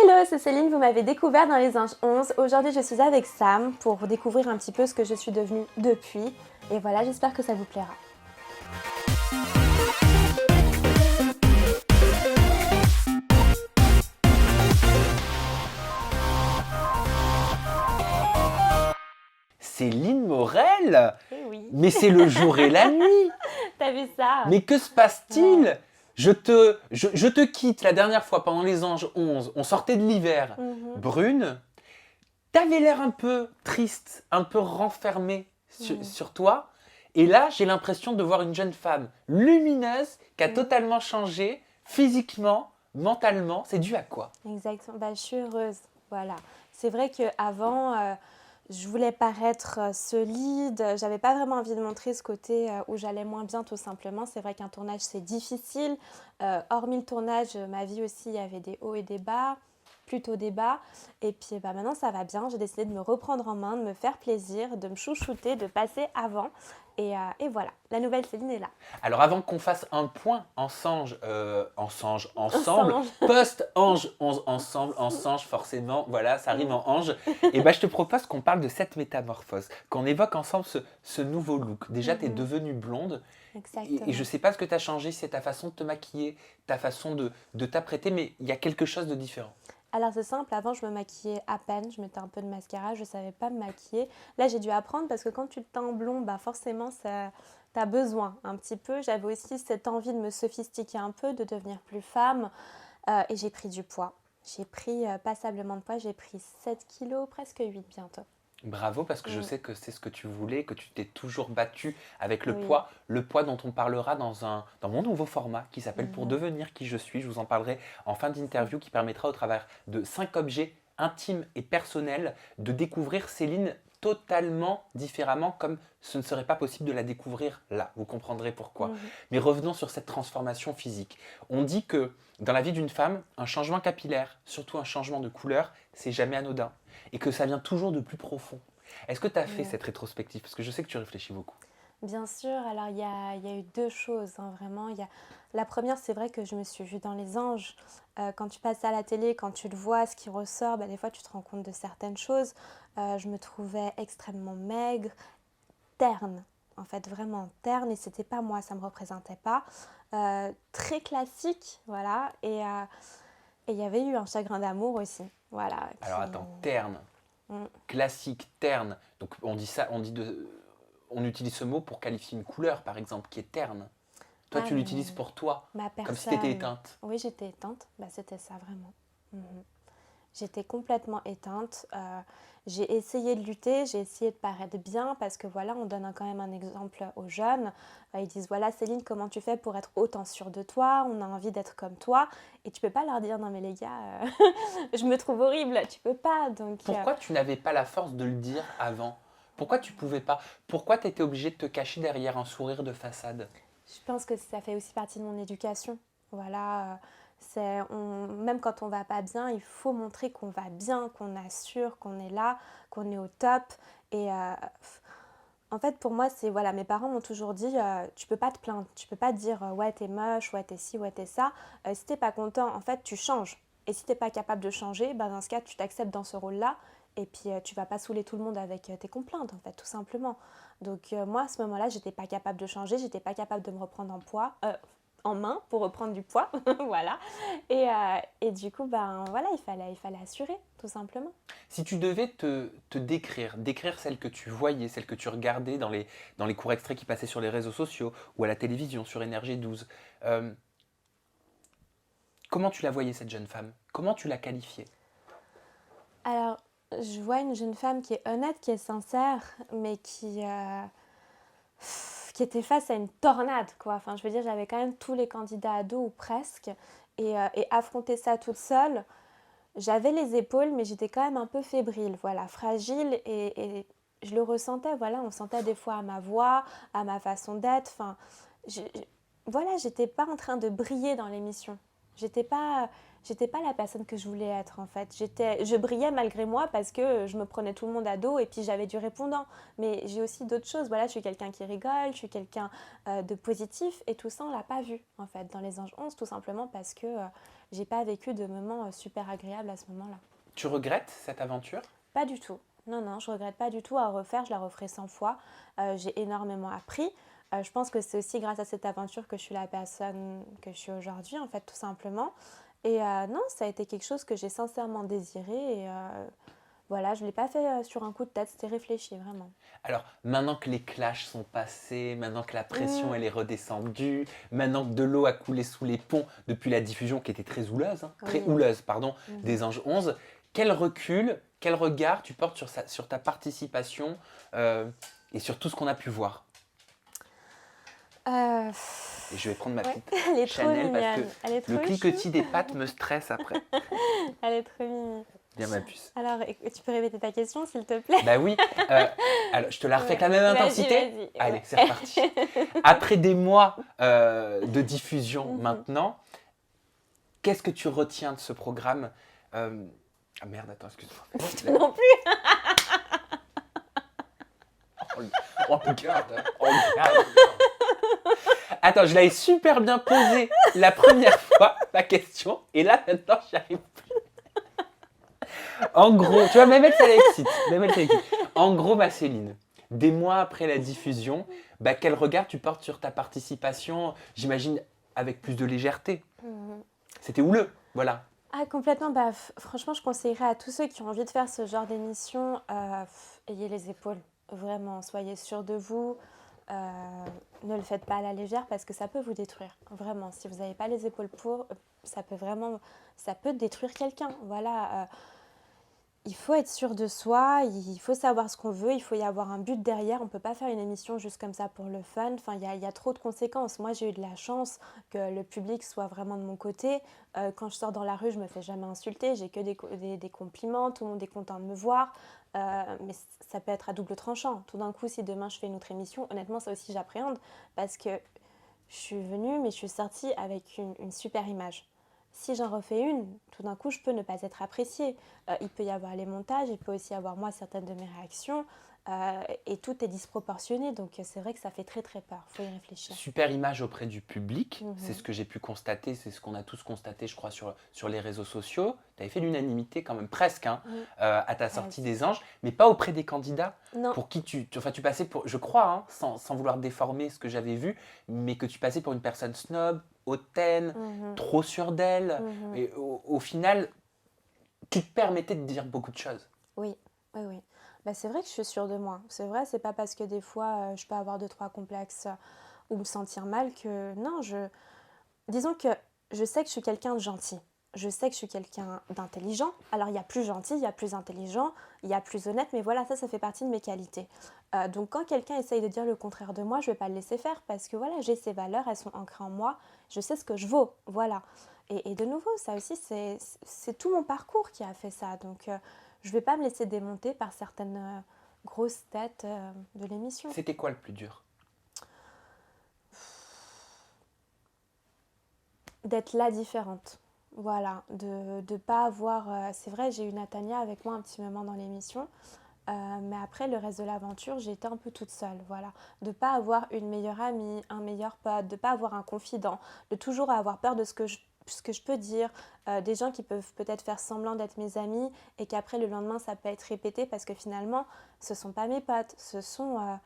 Hello, c'est Céline, vous m'avez découvert dans Les Anges 11. Aujourd'hui, je suis avec Sam pour découvrir un petit peu ce que je suis devenue depuis. Et voilà, j'espère que ça vous plaira. Céline Morel? Eh oui, Mais c'est le jour et la nuit! t'as vu ça? Mais que se passe-t-il? Ouais. Je te quitte la dernière fois pendant les Anges 11, on sortait de l'hiver. Mhm. Brune, t'avais l'air un peu triste, un peu renfermée sur toi. Et là, j'ai l'impression de voir une jeune femme lumineuse qui a totalement changé physiquement, mentalement. C'est dû à quoi? Exactement, je suis heureuse. Voilà. C'est vrai qu'avant, je voulais paraître solide. J'avais pas vraiment envie de montrer ce côté où j'allais moins bien, tout simplement. C'est vrai qu'un tournage, c'est difficile. Hormis le tournage, ma vie aussi, il y avait des hauts et des bas, plutôt des bas. Et puis maintenant, ça va bien. J'ai décidé de me reprendre en main, de me faire plaisir, de me chouchouter, de passer avant. Et voilà, la nouvelle Céline est là. Alors avant qu'on fasse un point ensemble, Ensemble. post-ange, ensemble, forcément, voilà, ça rime en ange, et ben je te propose qu'on parle de cette métamorphose, qu'on évoque ensemble ce nouveau look. Déjà, tu es devenue blonde, Exactement. et je sais pas ce que tu as changé, c'est ta façon de te maquiller, ta façon de t'apprêter, mais il y a quelque chose de différent. Alors c'est simple, avant je me maquillais à peine, je mettais un peu de mascara, je ne savais pas me maquiller. Là j'ai dû apprendre parce que quand tu te teins en blond, forcément tu as besoin un petit peu. J'avais aussi cette envie de me sophistiquer un peu, de devenir plus femme et j'ai pris du poids. J'ai pris passablement de poids, j'ai pris 7 kilos, presque 8 bientôt. Bravo, parce que je sais que c'est ce que tu voulais, que tu t'es toujours battu avec Oui. le poids dont on parlera dans mon nouveau format qui s'appelle Pour Mhm. devenir qui je suis. Je vous en parlerai en fin d'interview qui permettra au travers de 5 objets intimes et personnels de découvrir Céline totalement différemment comme ce ne serait pas possible de la découvrir là. Vous comprendrez pourquoi. Mhm. Mais revenons sur cette transformation physique. On dit que dans la vie d'une femme, un changement capillaire, surtout un changement de couleur, c'est jamais anodin et que ça vient toujours de plus profond. Est-ce que tu as fait Ouais. cette rétrospective? Parce que je sais que tu réfléchis beaucoup. Bien sûr, alors il y a eu deux choses, vraiment. La première, c'est vrai que je me suis vue dans Les Anges. Quand tu passes à la télé, quand tu le vois, ce qui ressort, des fois tu te rends compte de certaines choses. Je me trouvais extrêmement maigre, terne, en fait vraiment terne, et c'était pas moi, ça me représentait pas. Très classique, voilà, et il y avait eu un chagrin d'amour aussi, voilà. Alors attends, terne, Mm. classique, terne. Donc on dit ça, on utilise ce mot pour qualifier une couleur, par exemple, qui est terne. Toi, Ah, tu l'utilises pour toi, ma comme si tu étais personne, éteinte. oui, j'étais éteinte, c'était ça vraiment. Mhm. J'étais complètement éteinte. J'ai essayé de lutter, j'ai essayé de paraître bien parce que voilà, on donne quand même un exemple aux jeunes. Ils disent voilà Céline, comment tu fais pour être autant sûre de toi? On a envie d'être comme toi. Et tu peux pas leur dire non mais les gars, je me trouve horrible, tu peux pas. Pourquoi tu n'avais pas la force de le dire avant? Pourquoi tu pouvais pas? Pourquoi tu étais obligée de te cacher derrière un sourire de façade? Je pense que ça fait aussi partie de mon éducation. Voilà, même quand on va pas bien, il faut montrer qu'on va bien, qu'on assure, qu'on est là, qu'on est au top. Et en fait, pour moi, c'est voilà, mes parents m'ont toujours dit, tu peux pas te plaindre, tu peux pas te dire ouais t'es moche, ouais t'es ci, ouais t'es ça. Si t'es pas content, en fait, tu changes. Et si t'es pas capable de changer, dans ce cas, tu t'acceptes dans ce rôle-là. Et puis tu vas pas saouler tout le monde avec tes complaintes, en fait, tout simplement. Donc moi, à ce moment-là, j'étais pas capable de changer, j'étais pas capable de me reprendre en main pour reprendre du poids, voilà. Et du coup, voilà, il fallait assurer, tout simplement. Si tu devais te décrire celle que tu voyais, celle que tu regardais dans les courts extraits qui passaient sur les réseaux sociaux ou à la télévision, sur Énergie 12, euh, comment tu la voyais cette jeune femme? Comment tu la qualifiais? Alors, je vois une jeune femme qui est honnête, qui est sincère, mais qui était face à une tornade, quoi. Enfin, je veux dire, j'avais quand même tous les candidats à dos, ou presque, et affronter ça toute seule, j'avais les épaules, mais j'étais quand même un peu fébrile, voilà, fragile, et je le ressentais, voilà, on sentait des fois à ma voix, à ma façon d'être, enfin, voilà, j'étais pas en train de briller dans l'émission. J'étais pas, j'étais pas la personne que je voulais être en fait. Je brillais malgré moi parce que je me prenais tout le monde à dos et puis j'avais du répondant. Mais j'ai aussi d'autres choses. Voilà, je suis quelqu'un qui rigole, je suis quelqu'un de positif et tout ça, on l'a pas vu en fait dans les Anges 11, tout simplement parce que j'ai pas vécu de moments super agréables à ce moment-là. Tu regrettes cette aventure? Pas du tout. Non, non, je regrette pas du tout à refaire, je la referai 100 fois. J'ai énormément appris. Je pense que c'est aussi grâce à cette aventure que je suis la personne que je suis aujourd'hui, en fait, tout simplement. Et non, ça a été quelque chose que j'ai sincèrement désiré. Et voilà, je ne l'ai pas fait sur un coup de tête, c'était réfléchi, vraiment. Alors, maintenant que les clashs sont passés, maintenant que la pression Mm. elle est redescendue, maintenant que de l'eau a coulé sous les ponts depuis la diffusion qui était très houleuse, très Oui. houleuse, pardon, Mhm. des Anges 11, quel recul, quel regard tu portes sur ta participation et sur tout ce qu'on a pu voir? Et je vais prendre ma Ouais, petite elle est trop Chanel parce mignonne. Elle est que le trop chou. cliquetis des pattes me stresse après. Elle est trop mignonne. Bien ma puce. Alors, tu peux répéter ta question, s'il te plaît? Bah oui, alors, je te la refais avec la même Vas-y, intensité. vas-y. Allez, Ouais. c'est reparti. Après des mois de diffusion Mhm. maintenant, qu'est-ce que tu retiens de ce programme? Ah merde, attends, excuse-moi. Non plus. Oh, regarde, hein. Oh, regarde. Attends, je l'avais super bien posée la première fois, la question, et là, maintenant, j'y arrive plus. En gros, tu vois, même elle, ça l'excite. Même elle, ça l'excite. En gros, ma Céline, des mois après la diffusion, bah, quel regard tu portes sur ta participation? J'imagine avec plus de légèreté. Mhm. C'était houleux, voilà. Ah, complètement. Bah, franchement, je conseillerais à tous ceux qui ont envie de faire ce genre d'émission, ayez les épaules. Vraiment, soyez sûrs de vous. Ne le faites pas à la légère parce que ça peut vous détruire. Vraiment, si vous n'avez pas les épaules pour, ça peut détruire quelqu'un. Voilà. Il faut être sûr de soi, il faut savoir ce qu'on veut, il faut y avoir un but derrière. On ne peut pas faire une émission juste comme ça pour le fun. Enfin, il y a trop de conséquences. Moi, j'ai eu de la chance que le public soit vraiment de mon côté. Quand je sors dans la rue, je ne me fais jamais insulter. J'ai que des compliments. Tout le monde est content de me voir. Mais ça peut être à double tranchant. Tout d'un coup, si demain je fais une autre émission, honnêtement, ça aussi j'appréhende parce que je suis venue, mais je suis sortie avec une super image. Si j'en refais une, tout d'un coup, je peux ne pas être appréciée. Il peut y avoir les montages, il peut aussi y avoir moi certaines de mes réactions, et tout est disproportionné. Donc c'est vrai que ça fait très très peur. Il faut y réfléchir. Super image auprès du public, Mhm. c'est ce que j'ai pu constater, c'est ce qu'on a tous constaté, je crois, sur les réseaux sociaux. Tu avais fait l'unanimité quand même, presque, hein, Oui. à ta sortie des Anges, mais pas auprès des candidats Non. pour qui tu passais pour, je crois, hein, sans vouloir déformer ce que j'avais vu, mais que tu passais pour une personne snob, hautaine, Mhm. trop sûre d'elle, Mhm. et au final, qui te permettait de dire beaucoup de choses. Oui, oui, oui. Bah, c'est vrai que je suis sûre de moi. C'est vrai, c'est pas parce que des fois je peux avoir 2-3 complexes ou me sentir mal que. Non, disons que je sais que je suis quelqu'un de gentil. Je sais que je suis quelqu'un d'intelligent. Alors, il y a plus gentil, il y a plus intelligent, il y a plus honnête, mais voilà, ça fait partie de mes qualités. Donc, quand quelqu'un essaye de dire le contraire de moi, je ne vais pas le laisser faire parce que voilà, j'ai ces valeurs, elles sont ancrées en moi, je sais ce que je vaux, voilà. Et de nouveau, ça aussi, c'est tout mon parcours qui a fait ça. Donc, je ne vais pas me laisser démonter par certaines grosses têtes de l'émission. C'était quoi le plus dur? D'être la différente. Voilà, de ne pas avoir... c'est vrai, j'ai eu Natania avec moi un petit moment dans l'émission, mais après, le reste de l'aventure, j'ai été un peu toute seule, voilà. De ne pas avoir une meilleure amie, un meilleur pote, de ne pas avoir un confident, de toujours avoir peur de ce que je peux dire, des gens qui peuvent peut-être faire semblant d'être mes amis et qu'après, le lendemain, ça peut être répété parce que finalement, ce ne sont pas mes potes, ce sont...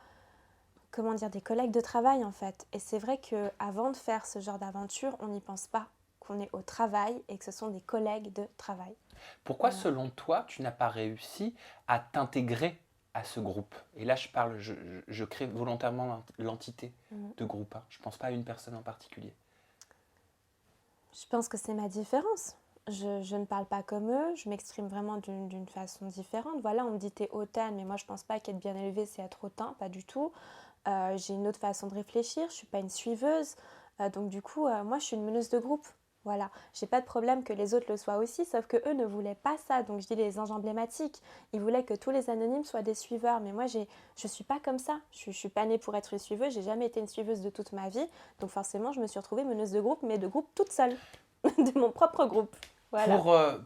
comment dire, des collègues de travail en fait. Et c'est vrai qu'avant de faire ce genre d'aventure, on n'y pense pas qu'on est au travail et que ce sont des collègues de travail. Pourquoi, Voilà. selon toi, tu n'as pas réussi à t'intégrer à ce groupe? Et là, je crée volontairement l'entité de groupe, hein. Je ne pense pas à une personne en particulier. Je pense que c'est ma différence. Je ne parle pas comme eux, je m'exprime vraiment d'une façon différente. Voilà, on me dit t'es hautaine, mais moi je pense pas qu'être bien élevée c'est être hautain, pas du tout. J'ai une autre façon de réfléchir, je suis pas une suiveuse. Donc du coup, moi je suis une meneuse de groupe. Voilà, j'ai pas de problème que les autres le soient aussi, sauf que eux ne voulaient pas ça. Donc je dis les anges emblématiques, ils voulaient que tous les anonymes soient des suiveurs. Mais moi je suis pas comme ça. Je suis pas née pour être une suiveuse, j'ai jamais été une suiveuse de toute ma vie. Donc forcément je me suis retrouvée meneuse de groupe, mais de groupe toute seule, de mon propre groupe. Voilà.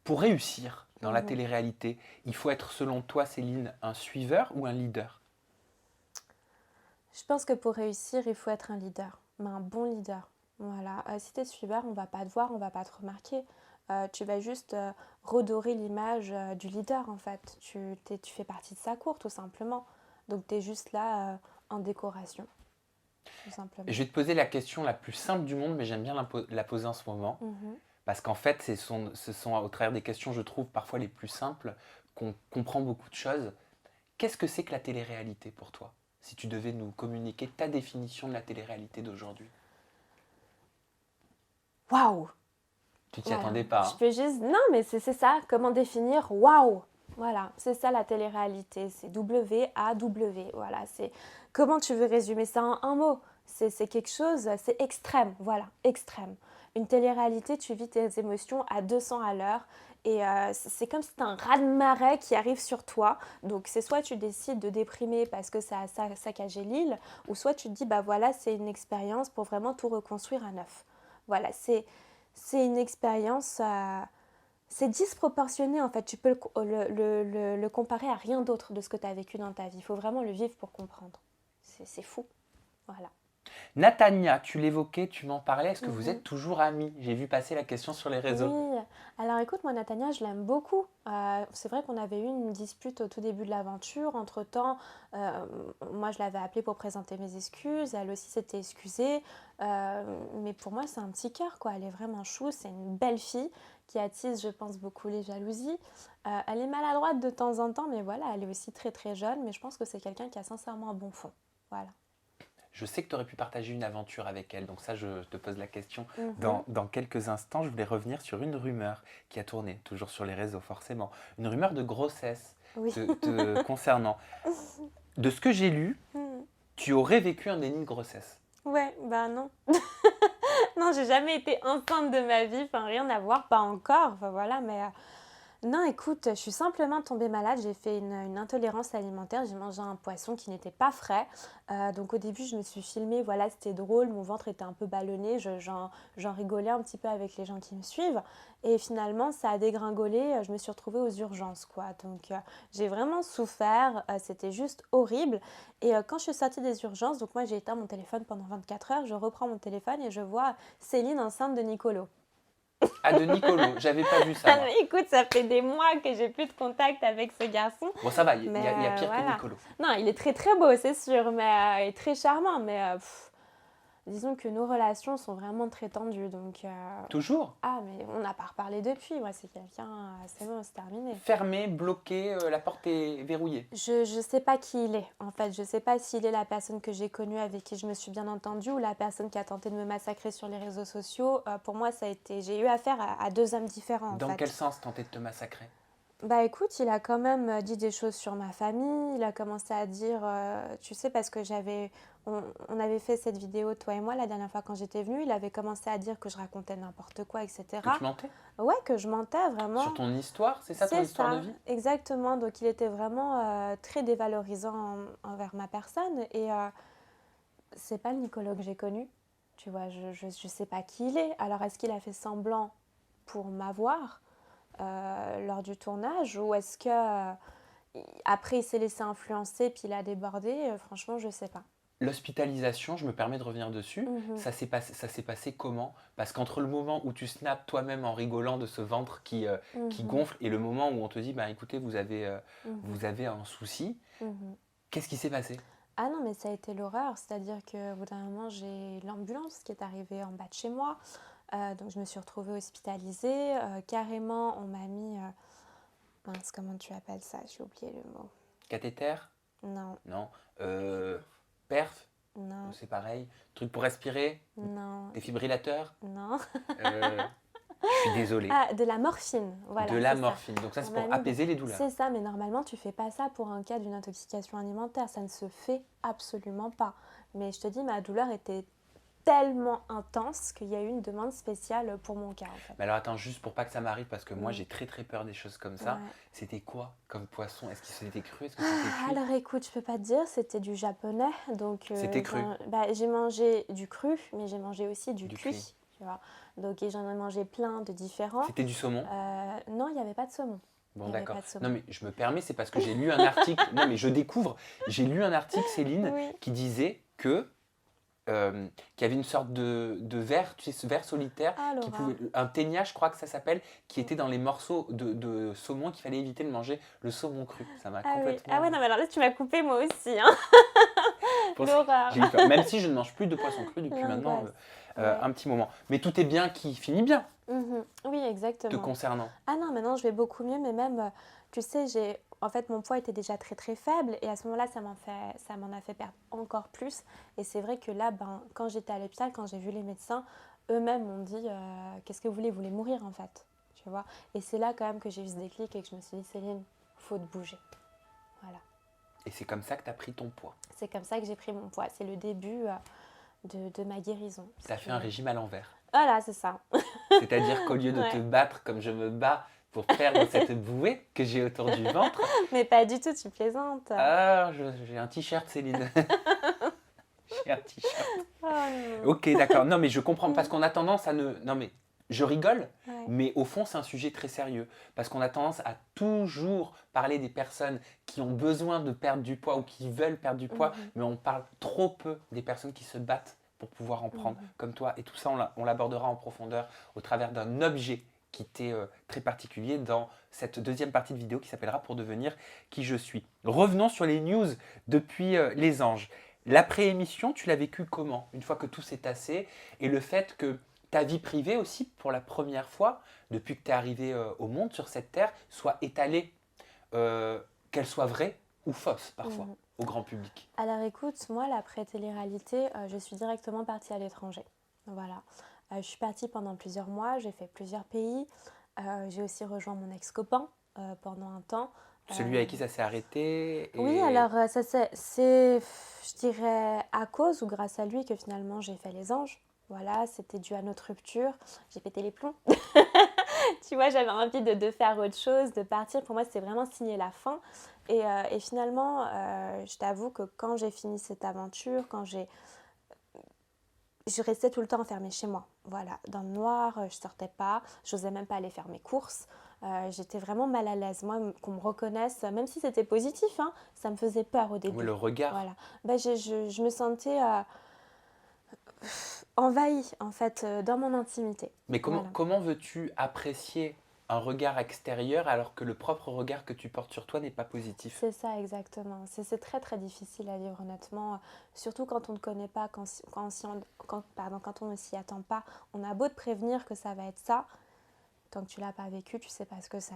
Pour réussir dans la télé-réalité, il faut être, selon toi, Céline, un suiveur ou un leader? Je pense que pour réussir, il faut être un leader, mais un bon leader. Voilà. Si tu es suiveur, on va pas te voir, on va pas te remarquer. Tu vas juste redorer l'image du leader, en fait. Tu fais partie de sa cour, tout simplement. Donc, tu es juste là en décoration, tout simplement. Je vais te poser la question la plus simple du monde, mais j'aime bien la poser en ce moment. Parce qu'en fait, ce sont au travers des questions, je trouve, parfois les plus simples, qu'on comprend beaucoup de choses. Qu'est-ce que c'est que la télé-réalité pour toi? Si tu devais nous communiquer ta définition de la télé-réalité d'aujourd'hui. Waouh! Tu t'y Voilà. attendais pas, Je hein? peux juste... Non, mais c'est ça. Comment définir waouh? Voilà, c'est ça la télé-réalité. C'est W-A-W. Voilà, c'est... Comment tu veux résumer ça en un mot? C'est quelque chose, c'est extrême. Voilà, extrême. Une télé-réalité, tu vis tes émotions à 200 à l'heure. Et c'est comme si tu as un raz-de-marée qui arrive sur toi. Donc, c'est soit tu décides de déprimer parce que ça a saccagé l'île, ou soit tu te dis, bah voilà, c'est une expérience pour vraiment tout reconstruire à neuf. Voilà, c'est une expérience, c'est disproportionné en fait. Tu peux le comparer à rien d'autre de ce que tu as vécu dans ta vie. Il faut vraiment le vivre pour comprendre. C'est fou. Voilà. Natania, tu l'évoquais, tu m'en parlais. Est-ce que vous êtes toujours amis? J'ai vu passer la question sur les réseaux. Oui, alors écoute, moi Natania, je l'aime beaucoup. C'est vrai qu'on avait eu une dispute au tout début de l'aventure. Entre-temps, moi je l'avais appelée pour présenter mes excuses. Elle aussi s'était excusée. Mais pour moi, c'est un petit cœur, quoi. Elle est vraiment chou. C'est une belle fille qui attise, je pense, beaucoup les jalousies. Elle est maladroite de temps en temps, mais voilà, elle est aussi très très jeune. Mais je pense que c'est quelqu'un qui a sincèrement un bon fond. Voilà. Je sais que tu aurais pu partager une aventure avec elle, donc ça, je te pose la question dans quelques instants. Je voulais revenir sur une rumeur qui a tourné, toujours sur les réseaux forcément. Une rumeur de grossesse Oui. te concernant. De ce que j'ai lu, tu aurais vécu un déni de grossesse. Ouais, bah non. Non, j'ai jamais été enceinte de ma vie, enfin rien à voir, pas encore, enfin voilà, mais non, écoute, je suis simplement tombée malade, j'ai fait une intolérance alimentaire, j'ai mangé un poisson qui n'était pas frais, donc au début je me suis filmée, voilà, c'était drôle, mon ventre était un peu ballonné, j'en rigolais un petit peu avec les gens qui me suivent, et finalement ça a dégringolé, je me suis retrouvée aux urgences, quoi, donc j'ai vraiment souffert, c'était juste horrible, et quand je suis sortie des urgences, donc moi j'ai éteint mon téléphone pendant 24 heures, je reprends mon téléphone et je vois Céline enceinte de Nicolo. Ah, de Nicolo, j'avais pas vu ça, moi. Écoute, ça fait des mois que j'ai plus de contact avec ce garçon. Bon, ça va, il y Mais a pire que voilà. Nicolo. Non, il est très très beau, c'est sûr, mais il est très charmant. Mais disons que nos relations sont vraiment très tendues. Donc, Toujours ah, mais on n'a pas reparlé depuis. Moi, c'est quelqu'un, c'est bon, c'est terminé. fermé, bloqué, la porte est verrouillée. Je sais pas qui il est, en fait. Je sais pas s'il est la personne que j'ai connue, avec qui je me suis bien entendue, ou la personne qui a tenté de me massacrer sur les réseaux sociaux. Pour moi, j'ai eu affaire à deux hommes différents, en fait. Dans quel sens tenter de te massacrer? Bah écoute, il a quand même dit des choses sur ma famille, il a commencé à dire, tu sais, parce que on avait fait cette vidéo, toi et moi, la dernière fois quand j'étais venue, il avait commencé à dire que je racontais n'importe quoi, etc. Que tu mentais? Ouais, que je mentais vraiment. Sur ton histoire? C'est ça ton C'est histoire ça, de vie? exactement. Donc il était vraiment très dévalorisant envers ma personne, et c'est pas le Nicolas que j'ai connu, tu vois, je sais pas qui il est. Alors est-ce qu'il a fait semblant pour m'avoir lors du tournage, ou est-ce que après il s'est laissé influencer puis il a débordé? Franchement, je sais pas. L'hospitalisation, je me permets de revenir dessus, ça s'est passé comment? Parce qu'entre le moment où tu snaps toi-même en rigolant de ce ventre qui gonfle et le moment où on te dit, bah écoutez, vous avez un souci, qu'est-ce qui s'est passé? Ah non, mais ça a été l'horreur, c'est-à-dire qu'au bout d'un moment, j'ai l'ambulance qui est arrivée en bas de chez moi, donc je me suis retrouvée hospitalisée, carrément on m'a mis, mince, comment tu appelles ça? J'ai oublié le mot. Cathéter? Non, Non. Perf? non, C'est pareil. Truc pour respirer? non, Défibrillateur? non. Je suis désolée. Ah, de la morphine, voilà. De la c'est ça. morphine. Donc ça, c'est On m'a pour mis apaiser les douleurs. C'est ça, mais normalement, tu fais pas ça pour un cas d'une intoxication alimentaire. Ça ne se fait absolument pas. Mais je te dis, ma douleur était tellement intense qu'il y a eu une demande spéciale pour mon cas, en fait. Mais alors attends, juste pour pas que ça m'arrive, parce que moi j'ai très très peur des choses comme ça. Ouais. C'était quoi comme poisson? Est-ce qu'il s'était cru? Est-ce que c'était cuit? Alors écoute, je peux pas te dire, c'était du japonais. Donc, C'était cru. j'ai mangé du cru, mais j'ai mangé aussi du cuit. tu vois. Donc et j'en ai mangé plein de différents. C'était du saumon? Non, il n'y avait pas de saumon. Bon, Il y avait d'accord. pas de saumon. Non, mais je me permets, c'est parce que j'ai lu un article. Non, mais je découvre. J'ai lu un article, Céline, Oui. qui disait que qu'il y avait une sorte de ver, tu sais, ce ver solitaire, Ah, qui l'horreur. un ténia, je crois que ça s'appelle, qui était dans les morceaux de saumon, qu'il fallait éviter de manger le saumon cru. Ça m'a Ah oui. complètement. Ah ouais, non, mais alors là, tu m'as coupé moi aussi, hein. Pour ça, L'horreur. j'ai eu peur. Même si je ne mange plus de poisson cru depuis maintenant L'angoisse. Ouais. un petit moment. Mais tout est bien qui finit bien, Mhm. Oui, te exactement. concernant. Ah non, maintenant je vais beaucoup mieux, mais même, tu sais, en fait, mon poids était déjà très très faible et à ce moment-là, ça m'en a fait perdre encore plus. Et c'est vrai que là, ben, quand j'étais à l'hôpital, quand j'ai vu les médecins, eux-mêmes m'ont dit, qu'est-ce que vous voulez mourir en fait, tu vois. Et c'est là quand même que j'ai eu ce déclic et que je me suis dit, Céline, faut te bouger. Voilà. Et c'est comme ça que tu as pris ton poids. C'est comme ça que j'ai pris mon poids. C'est le début de ma guérison. Tu as fait un régime à l'envers. Voilà, c'est ça. C'est-à-dire qu'au lieu de te Ouais. battre comme je me bats pour perdre cette bouée que j'ai autour du ventre, Mais pas du tout, tu plaisantes. ah, j'ai un t-shirt, Céline. J'ai un t-shirt. Oh non. Ok, d'accord. Non, mais je comprends parce qu'on a tendance à ne. Non, mais je rigole, Ouais. mais au fond, c'est un sujet très sérieux. Parce qu'on a tendance à toujours parler des personnes qui ont besoin de perdre du poids ou qui veulent perdre du poids, mais on parle trop peu des personnes qui se battent pour pouvoir en prendre, comme toi. Et tout ça, on l'abordera en profondeur au travers d'un objet qui t'est très particulier dans cette deuxième partie de vidéo qui s'appellera Pour devenir qui je suis. Revenons sur les news depuis les anges. L'après-émission, tu l'as vécu comment? Une fois que tout s'est tassé et le fait que ta vie privée aussi, pour la première fois, depuis que tu es arrivé au monde sur cette terre, soit étalée, qu'elle soit vraie ou fausse parfois, au grand public. Alors écoute, moi, l'après-télé-réalité, je suis directement partie à l'étranger. Voilà. Je suis partie pendant plusieurs mois, j'ai fait plusieurs pays. J'ai aussi rejoint mon ex-copain pendant un temps. Celui avec qui ça s'est arrêté et... Oui, alors c'est, je dirais, à cause ou grâce à lui que finalement j'ai fait les anges. Voilà, c'était dû à notre rupture. J'ai pété les plombs. Tu vois, j'avais envie de faire autre chose, de partir. Pour moi, c'était vraiment signer la fin. Et finalement, je t'avoue que quand j'ai fini cette aventure, je restais tout le temps enfermée chez moi. Voilà, dans le noir, je sortais pas, j'osais même pas aller faire mes courses. J'étais vraiment mal à l'aise. Moi, qu'on me reconnaisse, même si c'était positif, hein, ça me faisait peur au début. Oui, le regard. Voilà. Ben, je me sentais envahie, en fait, dans mon intimité. Mais Voilà. comment veux-tu apprécier un regard extérieur alors que le propre regard que tu portes sur toi n'est pas positif? C'est ça, exactement. C'est très, très difficile à vivre, honnêtement. Surtout quand on ne connaît pas, quand on ne s'y attend pas. On a beau te prévenir que ça va être ça. Tant que tu l'as pas vécu, tu sais pas ce que c'est.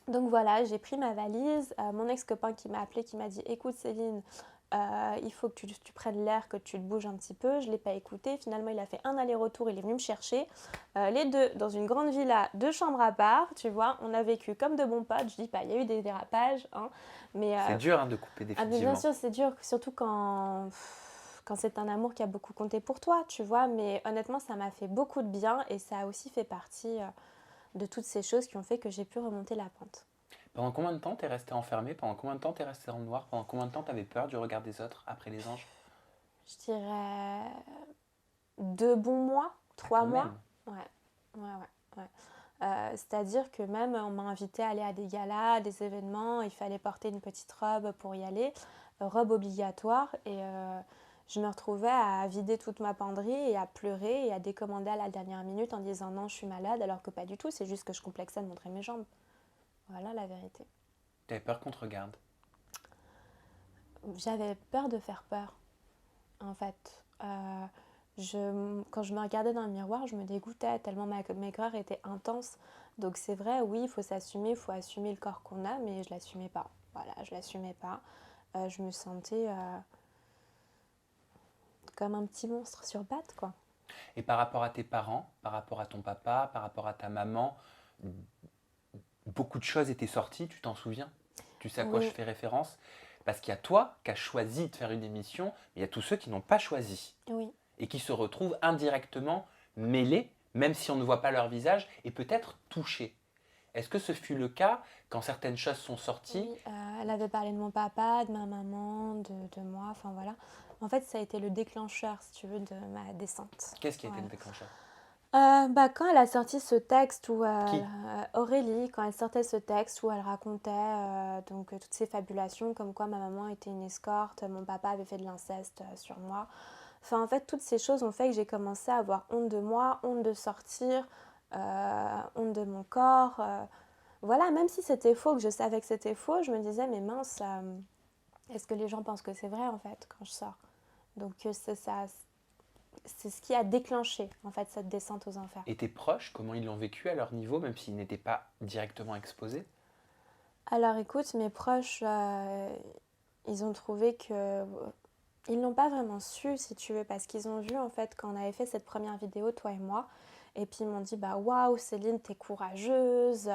Donc voilà, j'ai pris ma valise. Mon ex-copain qui m'a appelé, qui m'a dit « Écoute Céline, il faut que tu prennes l'air, que tu te bouges un petit peu. » Je ne l'ai pas écouté. Finalement, il a fait un aller-retour. Il est venu me chercher. Les deux, dans une grande villa, 2 chambres à part. Tu vois, on a vécu comme de bons potes. Je dis pas, il y a eu des dérapages. Hein, mais, C'est dur hein, de couper mais définitivement. bien sûr, c'est dur. Surtout quand c'est un amour qui a beaucoup compté pour toi. Tu vois, mais honnêtement, ça m'a fait beaucoup de bien. Et ça a aussi fait partie de toutes ces choses qui ont fait que j'ai pu remonter la pente. Pendant combien de temps t'es resté enfermé? Pendant combien de temps t'es resté dans le noir? Pendant combien de temps t'avais peur du regard des autres après les anges? Je dirais 2 bons mois, 3 quand mois. même. Ouais. C'est-à-dire que même on m'a invité à aller à des galas, des événements, il fallait porter une petite robe pour y aller, robe obligatoire. Et je me retrouvais à vider toute ma penderie et à pleurer et à décommander à la dernière minute en disant non, je suis malade, alors que pas du tout, c'est juste que je complexais de montrer mes jambes. Voilà la vérité. T'avais peur qu'on te regarde? J'avais peur de faire peur, en fait. Quand je me regardais dans le miroir, je me dégoûtais tellement ma maigreur était intense. Donc c'est vrai, oui, il faut s'assumer, il faut assumer le corps qu'on a, mais je l'assumais pas. Voilà, je l'assumais pas. Je me sentais comme un petit monstre sur pattes, quoi. Et par rapport à tes parents, par rapport à ton papa, par rapport à ta maman, beaucoup de choses étaient sorties, tu t'en souviens? Tu sais à quoi Oui. je fais référence? Parce qu'il y a toi qui as choisi de faire une émission, mais il y a tous ceux qui n'ont pas choisi Oui. et qui se retrouvent indirectement mêlés, même si on ne voit pas leur visage, et peut-être touchés. Est-ce que ce fut le cas quand certaines choses sont sorties? Oui, elle avait parlé de mon papa, de ma maman, de moi, enfin voilà. En fait, ça a été le déclencheur, si tu veux, de ma descente. Qu'est-ce qui a été Voilà. le déclencheur? Quand elle a sorti ce texte où Qui? Aurélie, quand elle sortait ce texte où elle racontait toutes ces fabulations comme quoi ma maman était une escorte, mon papa avait fait de l'inceste sur moi. Enfin, en fait, toutes ces choses ont fait que j'ai commencé à avoir honte de moi, honte de sortir, honte de mon corps. Voilà, même si c'était faux, que je savais que c'était faux, je me disais, mais mince, est-ce que les gens pensent que c'est vrai en fait quand je sors? Donc c'est ça, c'est ce qui a déclenché en fait cette descente aux enfers. Et tes proches, comment ils l'ont vécu à leur niveau, même s'ils n'étaient pas directement exposés? Alors écoute, mes proches, ils ont trouvé que... Ils n'ont pas vraiment su, si tu veux, parce qu'ils ont vu en fait quand on avait fait cette première vidéo, toi et moi, et puis ils m'ont dit, bah waouh Céline, t'es courageuse,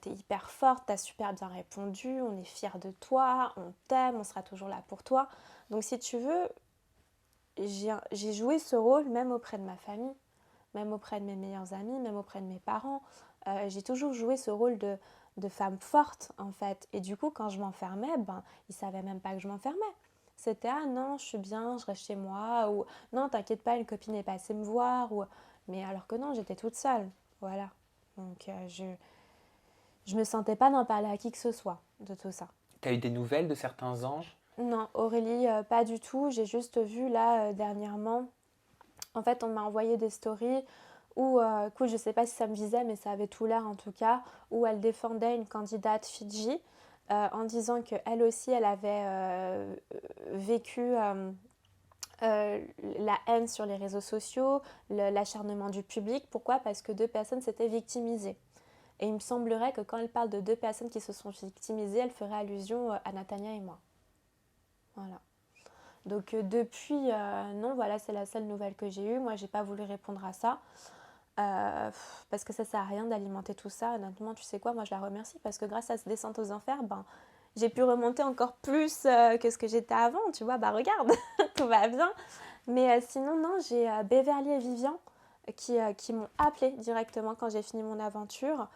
t'es hyper forte, t'as super bien répondu, on est fiers de toi, on t'aime, on sera toujours là pour toi. Donc si tu veux, j'ai joué ce rôle même auprès de ma famille, même auprès de mes meilleurs amis, même auprès de mes parents. J'ai toujours joué ce rôle de femme forte en fait. Et du coup, quand je m'enfermais, ils savaient même pas que je m'enfermais. C'était ah non, je suis bien, je reste chez moi, ou non, t'inquiète pas, une copine est passée me voir, ou mais alors que non, j'étais toute seule. Voilà. Donc je me sentais pas d'en parler à qui que ce soit de tout ça. T'as eu des nouvelles de certains anges? Non, Aurélie, pas du tout. J'ai juste vu là dernièrement. En fait, on m'a envoyé des stories où, écoute, je ne sais pas si ça me visait, mais ça avait tout l'air en tout cas, où elle défendait une candidate Fidji en disant qu'elle aussi, elle avait vécu la haine sur les réseaux sociaux, l'acharnement du public. Pourquoi? Parce que 2 personnes s'étaient victimisées. Et il me semblerait que quand elle parle de 2 personnes qui se sont victimisées, elle ferait allusion à Natania et moi. Voilà. Donc depuis, non, voilà, c'est la seule nouvelle que j'ai eue. Moi, j'ai pas voulu répondre à ça. Parce que ça sert à rien d'alimenter tout ça. Honnêtement, tu sais quoi, moi je la remercie parce que grâce à ce descente aux enfers, j'ai pu remonter encore plus que ce que j'étais avant. Tu vois, regarde, tout va bien. Mais sinon, non, j'ai Beverly et Vivian qui m'ont appelé directement quand j'ai fini mon aventure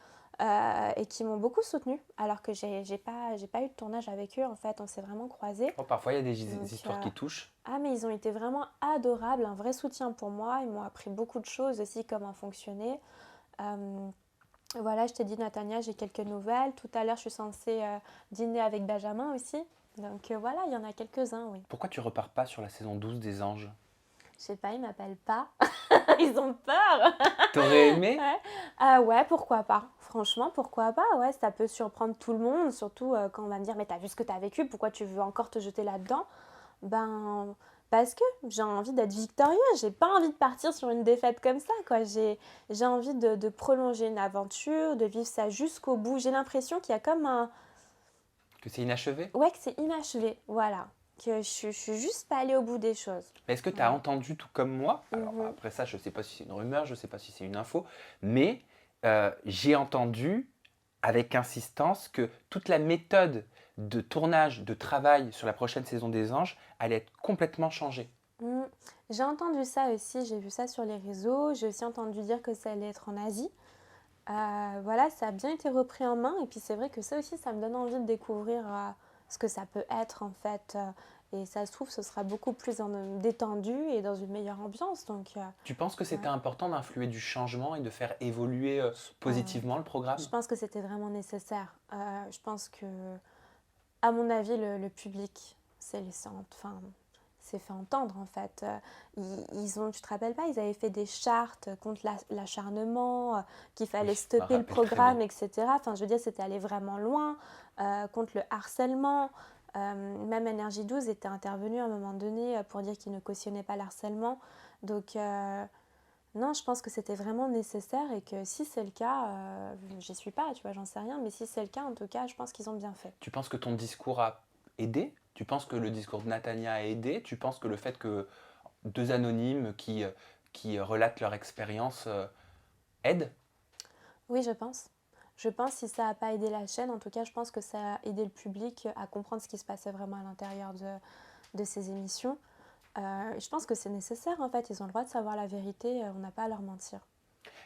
et qui m'ont beaucoup soutenue alors que j'ai pas eu de tournage avec eux. En fait, on s'est vraiment croisés. Oh, parfois, il y a des Donc, histoires qui touchent. ah, mais ils ont été vraiment adorables, un vrai soutien pour moi. Ils m'ont appris beaucoup de choses aussi, comment fonctionner. Euh, voilà, je t'ai dit, Natania, j'ai quelques nouvelles. Tout à l'heure, je suis censée dîner avec Benjamin aussi. Donc voilà, il y en a quelques-uns, oui. Pourquoi tu repars pas sur la saison 12 des anges? Je sais pas, ils m'appellent pas. Ils ont peur. T'aurais aimé? Ouais. Ouais, pourquoi pas. Franchement, pourquoi pas. Ouais, ça peut surprendre tout le monde, surtout quand on va me dire, mais t'as vu ce que t'as vécu, pourquoi tu veux encore te jeter là-dedans? Ben, parce que j'ai envie d'être victorieuse, j'ai pas envie de partir sur une défaite comme ça, quoi. J'ai envie de prolonger une aventure, de vivre ça jusqu'au bout. J'ai l'impression qu'il y a comme un... Que c'est inachevé? Ouais, que c'est inachevé, voilà. Que je suis juste pas allée au bout des choses. Est-ce que tu as Ouais. entendu tout comme moi? Alors Mhm. après ça, je ne sais pas si c'est une rumeur, je ne sais pas si c'est une info, mais j'ai entendu avec insistance que toute la méthode de tournage, de travail sur la prochaine saison des Anges allait être complètement changée. Mm. J'ai entendu ça aussi, j'ai vu ça sur les réseaux, j'ai aussi entendu dire que ça allait être en Asie. Voilà, ça a bien été repris en main et puis c'est vrai que ça aussi, ça me donne envie de découvrir ce que ça peut être en fait. Et ça se trouve, ce sera beaucoup plus détendu et dans une meilleure ambiance. Donc, Tu penses que c'était ouais. important d'influer du changement et de faire évoluer positivement le Je programme? pense que c'était vraiment nécessaire. Je pense que, à mon avis, le public s'est fait entendre en fait. Tu te rappelles pas, ils avaient fait des chartes contre l'acharnement, qu'il fallait Oui, je me stopper le rappelle très bien. programme, etc. Enfin, je veux dire, c'était allé vraiment loin, contre le harcèlement. Même Énergie 12 était intervenu à un moment donné pour dire qu'il ne cautionnait pas le harcèlement. Donc, non, je pense que c'était vraiment nécessaire et que si c'est le cas, j'y suis pas, tu vois, j'en sais rien, mais si c'est le cas, en tout cas, je pense qu'ils ont bien fait. Tu penses que ton discours a aidé? Tu penses que le discours de Natania a aidé? Tu penses que le fait que deux anonymes qui relatent leur expérience aide? Oui, je pense. Je pense si ça n'a pas aidé la chaîne, en tout cas, je pense que ça a aidé le public à comprendre ce qui se passait vraiment à l'intérieur de ces émissions. Je pense que c'est nécessaire, en fait. Ils ont le droit de savoir la vérité, on n'a pas à leur mentir.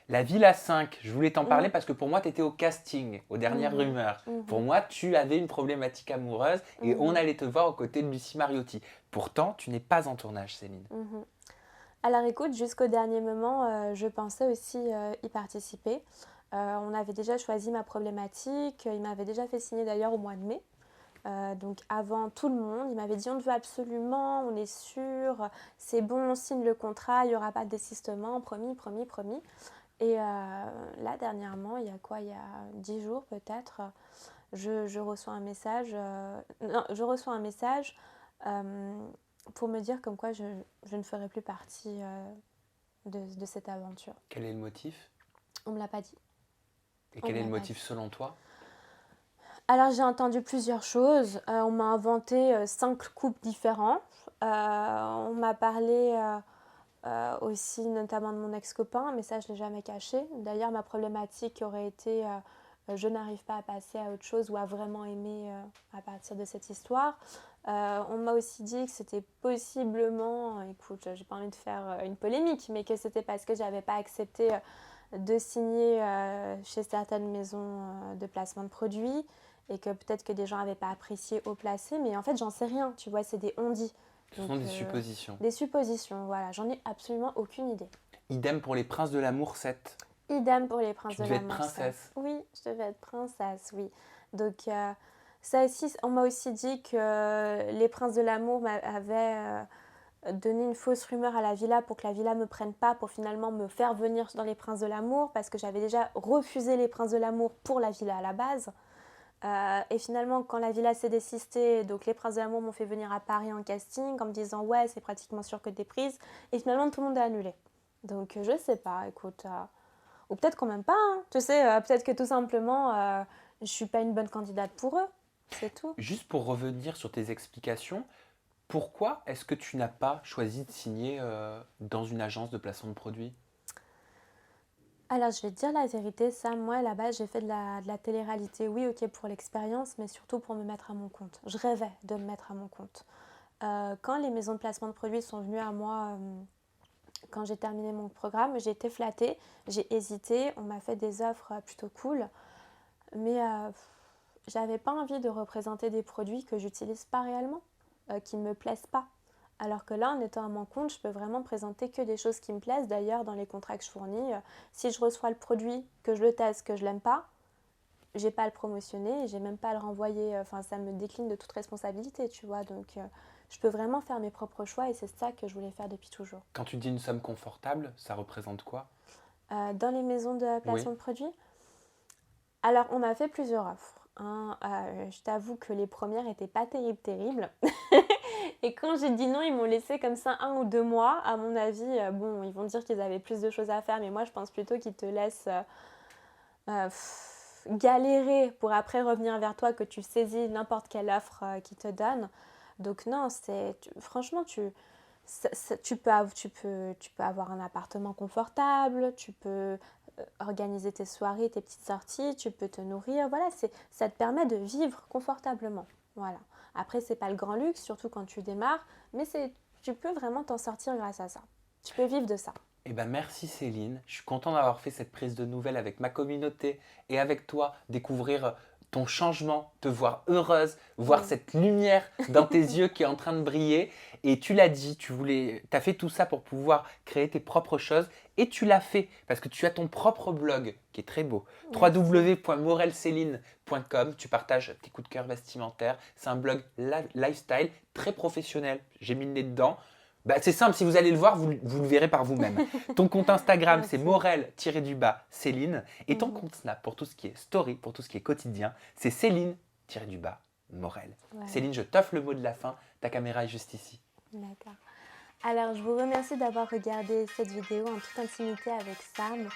La Villa 5, je voulais t'en parler Mhm, parce que pour moi, tu étais au casting, aux dernières mhm, rumeurs. Pour mhm, moi, tu avais une problématique amoureuse et on mhm, allait te voir aux côtés de Lucie Mariotti. Pourtant, tu n'es pas en tournage, Céline. mhm. Alors écoute, jusqu'au dernier moment, je pensais aussi y participer. On avait déjà choisi ma problématique, il m'avait déjà fait signer d'ailleurs au mois de mai. Donc avant tout le monde, il m'avait dit on te veut absolument, on est sûr, c'est bon, on signe le contrat, il n'y aura pas de désistement, promis, promis, promis. Et là dernièrement, il y a quoi, il y a 10 jours peut-être, je reçois un message, non, je reçois un message pour me dire comme quoi je ne ferai plus partie de cette aventure. Quel est le motif? On me l'a pas dit. Et quel est le motif selon toi? Alors j'ai entendu plusieurs choses. On m'a inventé 5 couples différents. On m'a parlé aussi notamment de mon ex-copain, mais ça je ne l'ai jamais caché. D'ailleurs ma problématique aurait été je n'arrive pas à passer à autre chose ou à vraiment aimer à partir de cette histoire. On m'a aussi dit que c'était possiblement, écoute, j'ai pas envie de faire une polémique, mais que c'était parce que j'avais pas accepté de signer chez certaines maisons de placement de produits et que peut-être que des gens n'avaient pas apprécié au placé, mais en fait j'en sais rien, tu vois, c'est des on-dit. Ce sont des suppositions. Des suppositions, voilà, j'en ai absolument aucune idée. Idem pour les princes de l'amour 7. Idem pour les princes de l'amour. Tu devais être princesse. Oui, je devais être princesse, oui. Donc ça aussi, on m'a aussi dit que les princes de l'amour avaient donné une fausse rumeur à la villa pour que la villa ne me prenne pas, pour finalement me faire venir dans les princes de l'amour, parce que j'avais déjà refusé les princes de l'amour pour la villa à la base. Et finalement, quand la villa s'est désistée, donc les princes de l'amour m'ont fait venir à Paris en casting en me disant ouais, c'est pratiquement sûr que t'es prise. Et finalement, tout le monde a annulé. Donc je sais pas, écoute. Ou peut-être quand même pas, hein. Tu sais, peut-être que tout simplement, je suis pas une bonne candidate pour eux. C'est tout. Juste pour revenir sur tes explications, pourquoi est-ce que tu n'as pas choisi de signer dans une agence de placement de produits? Alors, je vais te dire la vérité, ça, moi, là-bas, j'ai fait de la télé-réalité. Oui, ok, pour l'expérience, mais surtout pour me mettre à mon compte. Je rêvais de me mettre à mon compte. Quand les maisons de placement de produits sont venues à moi, quand j'ai terminé mon programme, j'ai été flattée, j'ai hésité, on m'a fait des offres plutôt cool, mais j'avais pas envie de représenter des produits que j'utilise pas réellement, qui ne me plaisent pas. Alors que là, en étant à mon compte, je peux vraiment présenter que des choses qui me plaisent. D'ailleurs, dans les contrats que je fournis, si je reçois le produit, que je le teste, que je l'aime pas, j'ai pas à le promotionner et j'ai même pas à le renvoyer. Enfin, ça me décline de toute responsabilité, tu vois. Donc, je peux vraiment faire mes propres choix et c'est ça que je voulais faire depuis toujours. Quand tu dis une somme confortable, ça représente quoi? Dans les maisons de placement de produits, alors on m'a fait plusieurs offres. Hein. Je t'avoue que les premières n'étaient pas terribles. Et quand j'ai dit non, ils m'ont laissé comme ça 1 ou 2 mois. À mon avis, bon, ils vont dire qu'ils avaient plus de choses à faire, mais moi je pense plutôt qu'ils te laissent galérer pour après revenir vers toi, que tu saisis n'importe quelle offre qu'ils te donnent. Donc non, franchement, tu peux avoir un appartement confortable, tu peux organiser tes soirées, tes petites sorties, tu peux te nourrir. Voilà, ça te permet de vivre confortablement. Voilà. Après, c'est pas le grand luxe, surtout quand tu démarres, mais tu peux vraiment t'en sortir grâce à ça. Tu peux vivre de ça. Eh ben merci Céline, je suis content d'avoir fait cette prise de nouvelles avec ma communauté et avec toi, découvrir ton changement, te voir heureuse, voir cette lumière dans tes yeux qui est en train de briller. Et tu l'as dit, tu as fait tout ça pour pouvoir créer tes propres choses et tu l'as fait parce que tu as ton propre blog qui est très beau, www.morelceline.com. Tu partages tes coups de cœur vestimentaires. C'est un blog lifestyle très professionnel. J'ai mis le nez dedans. Bah, c'est simple, si vous allez le voir, vous le verrez par vous-même. Ton compte Instagram, c'est Morel-Céline. Et ton compte Snap, pour tout ce qui est story, pour tout ce qui est quotidien, c'est Céline-Morel. Ouais. Céline, je t'offre le mot de la fin. Ta caméra est juste ici. D'accord. Alors, je vous remercie d'avoir regardé cette vidéo en toute intimité avec Sam.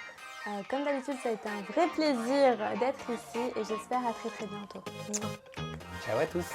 Comme d'habitude, ça a été un vrai plaisir d'être ici et j'espère à très très bientôt. Ciao à tous.